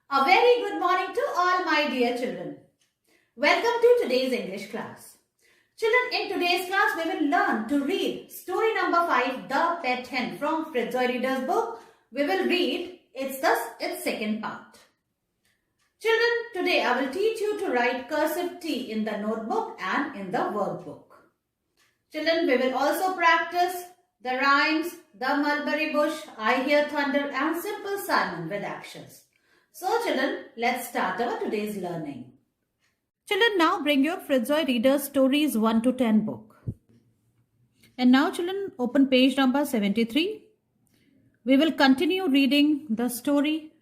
A very good morning to all my dear children. Welcome to today's English class. Children, in today's class we will learn to read story number 5, The Pet Hen from Fritzoy Reader's book. We will read its second part. Children, today I will teach you to write cursive T in the notebook and in the workbook. Children, we will also practice the rhymes, the mulberry bush, I hear thunder and simple Simon with actions. So children, let's start our today's learning. Children, now bring your Fritzoy Reader Stories 1 to 10 book. And now children, open page number 73. We will continue reading the story,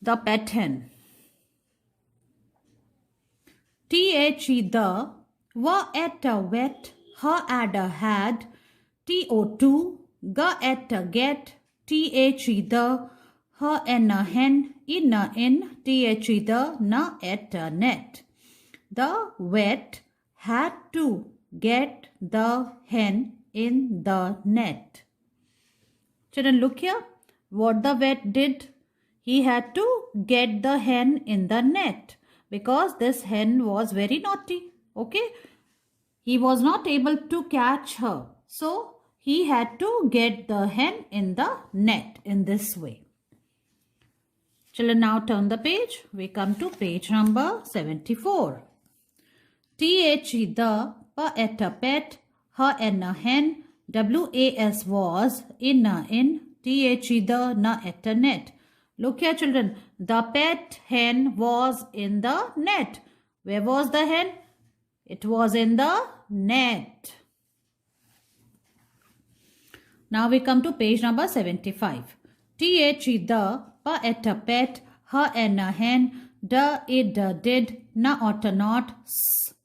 The Pet Hen. T-H-E the, wa at a wet, ha at a had, T-O-2, ga at a get, T-H-E the, her and a hen, in a in, T-H-E the, na at a net. The vet had to get the hen in the net. Children, look here. What the vet did? He had to get the hen in the net because this hen was very naughty. Okay? He was not able to catch her. So, he had to get the hen in the net in this way. Children, now turn the page. We come to page number 74. T-H-E the, pa at a pet, her and a hen, W-A-S was, in a in, T-H-E the, na at a net. Look here children, the pet hen was in the net. Where was the hen? It was in the net. Now we come to page number 75. T-H-E the, pa at a pet, her and a hen, da it did, na ought not,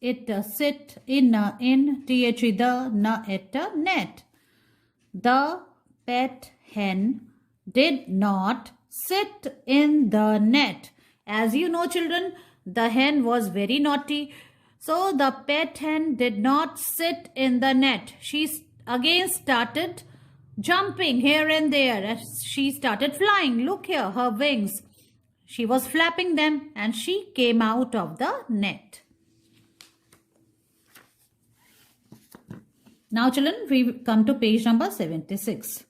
it sit, in a in, T-H-E the, na at a net. The pet hen did not sit in the net. As you know children, the hen was very naughty. So the pet hen did not sit in the net. She again started jumping here and there as she started flying. Look here, her wings. She was flapping them and she came out of the net. Now children, we come to page number 76.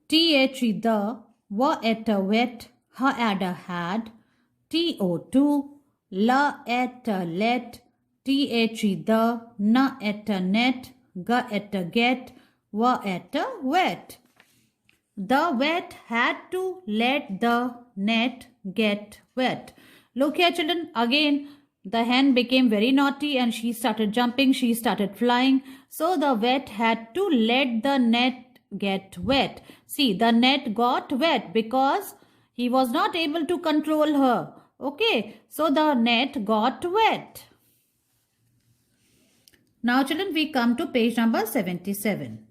T-H-E the, wa at a wet, ha at a had, T-O-2, la at a let, T-H-E the, na at a net, ga at a get, wa at a wet. The wet had to let the net get wet. Look here children, again the hen became very naughty and she started jumping, she started flying. So the vet had to let the net get wet. See, the net got wet because he was not able to control her. Okay, so the net got wet. Now children, we come to page number 77.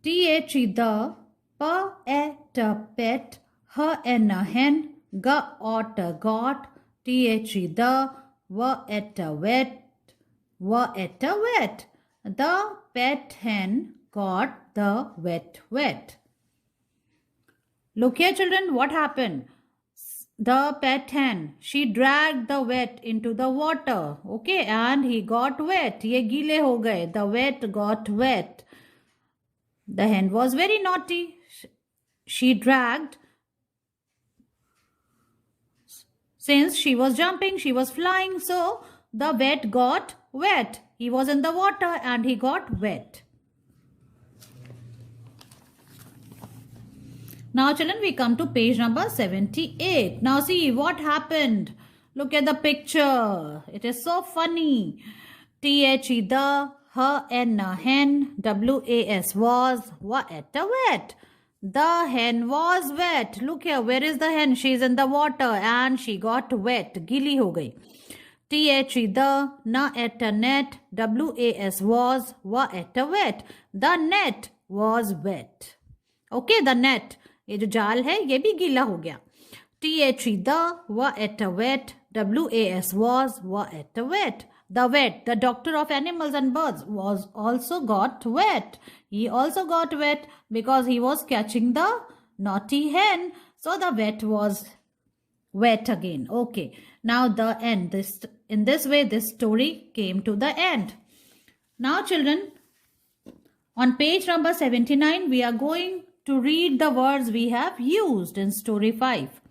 T-H-E the, pa at a pet, her and a hen, ga ought a got, T-H-E the, wa at a wet, wa at a wet. The pet hen got the wet. Look here children, what happened? The pet hen, she dragged the wet into the water. Okay, and he got wet. Ye gile ho gaye. The wet got wet. The hen was very naughty. She dragged. Since she was jumping, she was flying. So the wet got wet. He was in the water and he got wet. Now children, we come to page number 78. Now see what happened. Look at the picture. It is so funny. T-H-E the, her and a hen, W-A-S was, wa at a wet. The hen was wet. Look here, where is the hen? She is in the water and she got wet. Gili ho gayi. T-H-E the, na at a net, W-A-S was, wa at a wet. The net was wet. Okay, the net. ये जो जाल है ये भी गीला हो गया. T-H-E the, wa at a wet, W-A-S was, wa at a wet. The vet, the doctor of animals and birds, was also got wet. He also got wet because he was catching the naughty hen. So the vet was Wet again. Okay. Now the end. In this way, this story came to the end. Now, children, on page number 79, we are going to read the words we have used in story 5.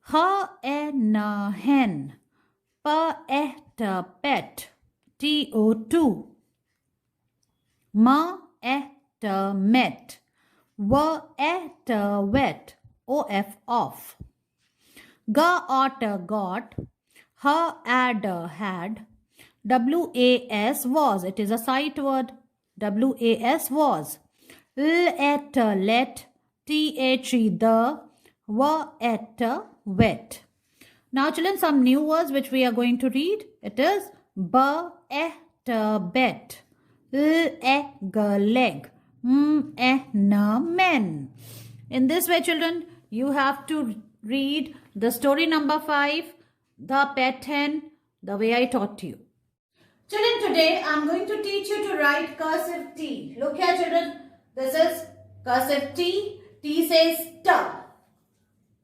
Ha en hen, pa et pet, to2. Ma et met, wa et wet, off. Ga otter got, ha adder had, was was. It is a sight word. Was was. L et let, the, wa et wet. Now children, some new words which we are going to read. It is ba et bet, l egg leg, na men. In this way children, you have to read the story number 5, the pet hen, the way I taught you. Children, today I am going to teach you to write cursive T. Look here children, this is cursive T. T says T.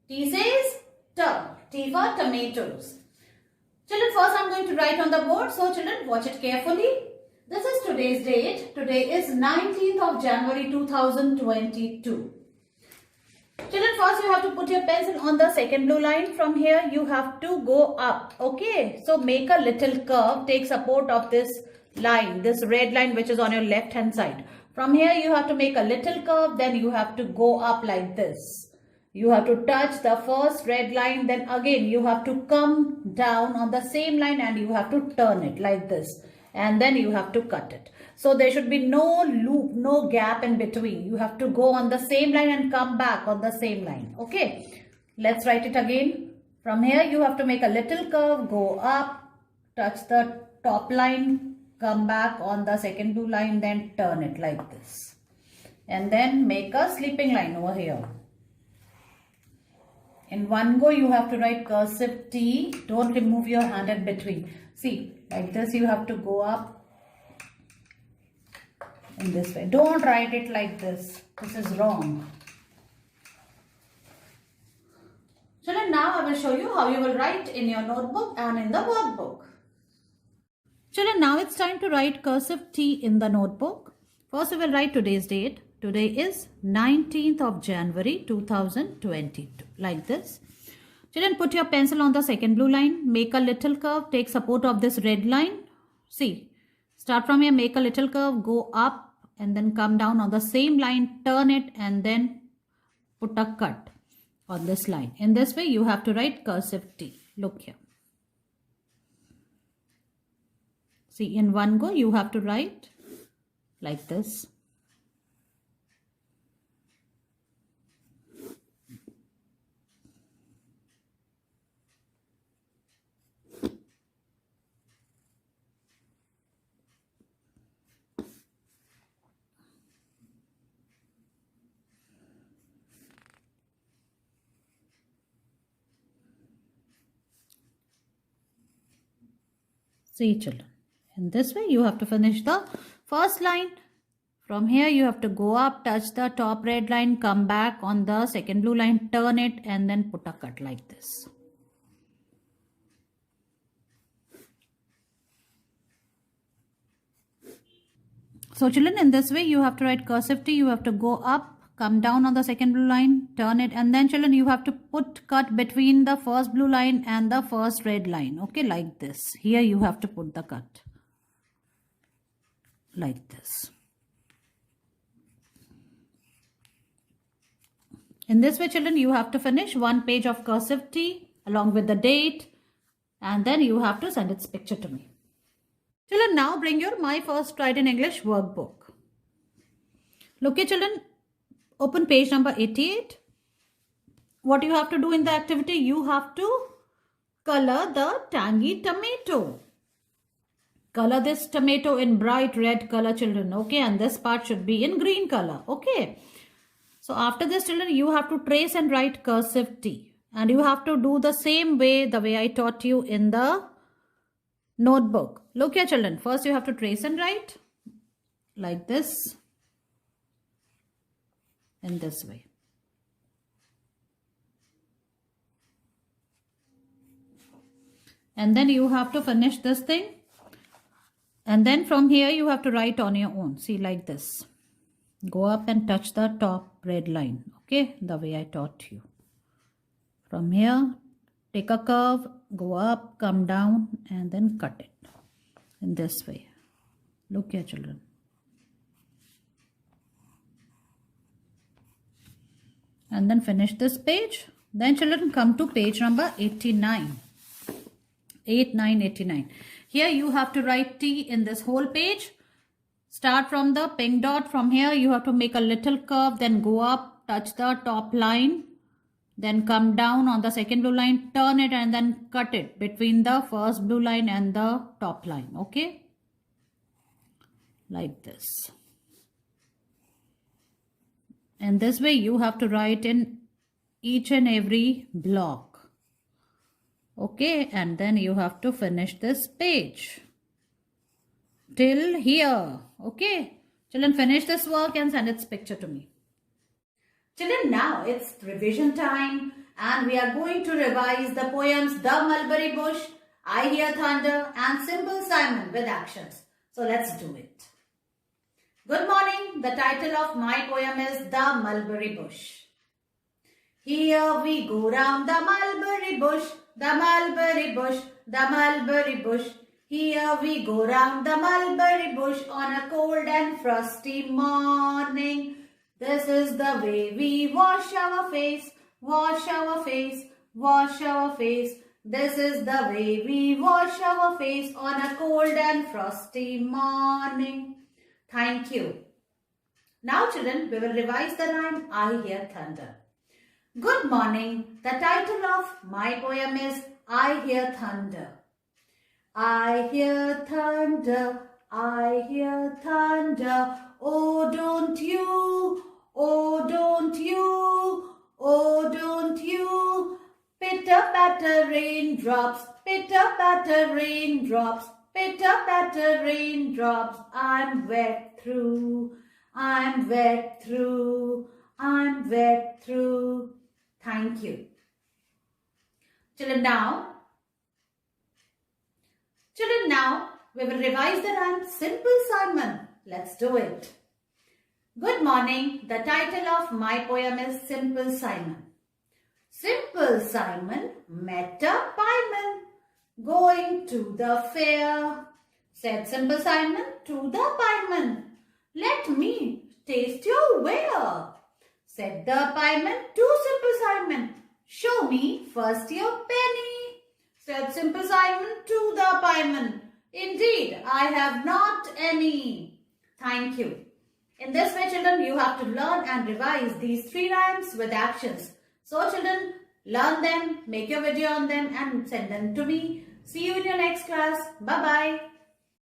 T says T. T for tomatoes. Children, first I am going to write on the board. So children, watch it carefully. This is today's date. Today is 19th of January 2022. Children, first you have to put your pencil on the second blue line. From here you have to go up. Okay, so make a little curve. Take support of this line, this red line which is on your left hand side. From here you have to make a little curve. Then you have to go up like this. You have to touch the first red line. Then again you have to come down on the same line and you have to turn it like this. And then you have to cut it. So there should be no loop, no gap in between. You have to go on the same line and come back on the same line. Okay, let's write it again. From here you have to make a little curve, go up, touch the top line, come back on the second blue line, then turn it like this. And then make a sleeping line over here. In one go you have to write cursive T. Don't remove your hand in between. See, like this you have to go up in this way. Don't write it like this. This is wrong. Children, now I will show you how you will write in your notebook and in the workbook. Children, now it's time to write cursive T in the notebook. First we will write today's date. Today is 19th of January 2022. Like this. Children, put your pencil on the second blue line. Make a little curve. Take support of this red line. See. Start from here. Make a little curve. Go up. And then come down on the same line, turn it and then put a cut on this line. In this way, you have to write cursive T. Look here. See, in one go, you have to write like this. See children, in this way you have to finish the first line. From here you have to go up, touch the top red line, come back on the second blue line, turn it and then put a cut like this. So children, in this way you have to write cursive T. You have to go up, come down on the second blue line, turn it, and then children you have to put cut between the first blue line and the first red line. Okay, like this. Here you have to put the cut. Like this. In this way children, you have to finish one page of cursive T along with the date, and then you have to send its picture to me. Children, now bring your My First Write in English workbook. Look here children, open page number 88. What you have to do in the activity, you have to color the tangy tomato. Color this tomato in bright red color children, okay, and this part should be in green color, okay. So after this children, you have to trace and write cursive T, and you have to do the same way, the way I taught you in the notebook. Look here children, first you have to trace and write like this, in this way. And then you have to finish this thing. And then from here you have to write on your own. See, like this. Go up and touch the top red line. Okay, the way I taught you. From here, take a curve, go up, come down, and then cut it in this way. Look here, children. And then finish this page. Then children, come to page number 89. 89. Here you have to write T in this whole page. Start from the pink dot. From here you have to make a little curve, then go up, touch the top line, then come down on the second blue line, turn it and then cut it between the first blue line and the top line. Okay, like this. And this way you have to write in each and every block. Okay, and then you have to finish this page till here. Okay, children, finish this work and send its picture to me. Children, now it's revision time and we are going to revise the poems The Mulberry Bush, I Hear Thunder and Simple Simon with actions. So let's do it. Good morning. The title of my poem is The Mulberry Bush. Here we go round the mulberry bush, the mulberry bush, the mulberry bush. Here we go round the mulberry bush on a cold and frosty morning. This is the way we wash our face, wash our face, wash our face. This is the way we wash our face on a cold and frosty morning. Thank you. Now children, we will revise the rhyme I Hear Thunder. Good morning. The title of my poem is I Hear Thunder. I hear thunder, I hear thunder. Oh, don't you, oh, don't you, oh, don't you. Pitter-patter raindrops, pitter-patter raindrops, pitter-patter raindrops. I'm wet through, I'm wet through, I'm wet through. Thank you. Children, now we will revise the rhyme Simple Simon. Let's do it. Good morning. The title of my poem is Simple Simon. Simple Simon met a pieman going to the fair. Said Simple Simon to the pieman, let me taste your ware. Said the pieman to Simple Simon, show me first your penny. Said Simple Simon to the pieman, indeed I have not any. Thank you. In this way children, you have to learn and revise these 3 rhymes with actions. So children, learn them, make your video on them and send them to me. See you in your next class. Bye-bye.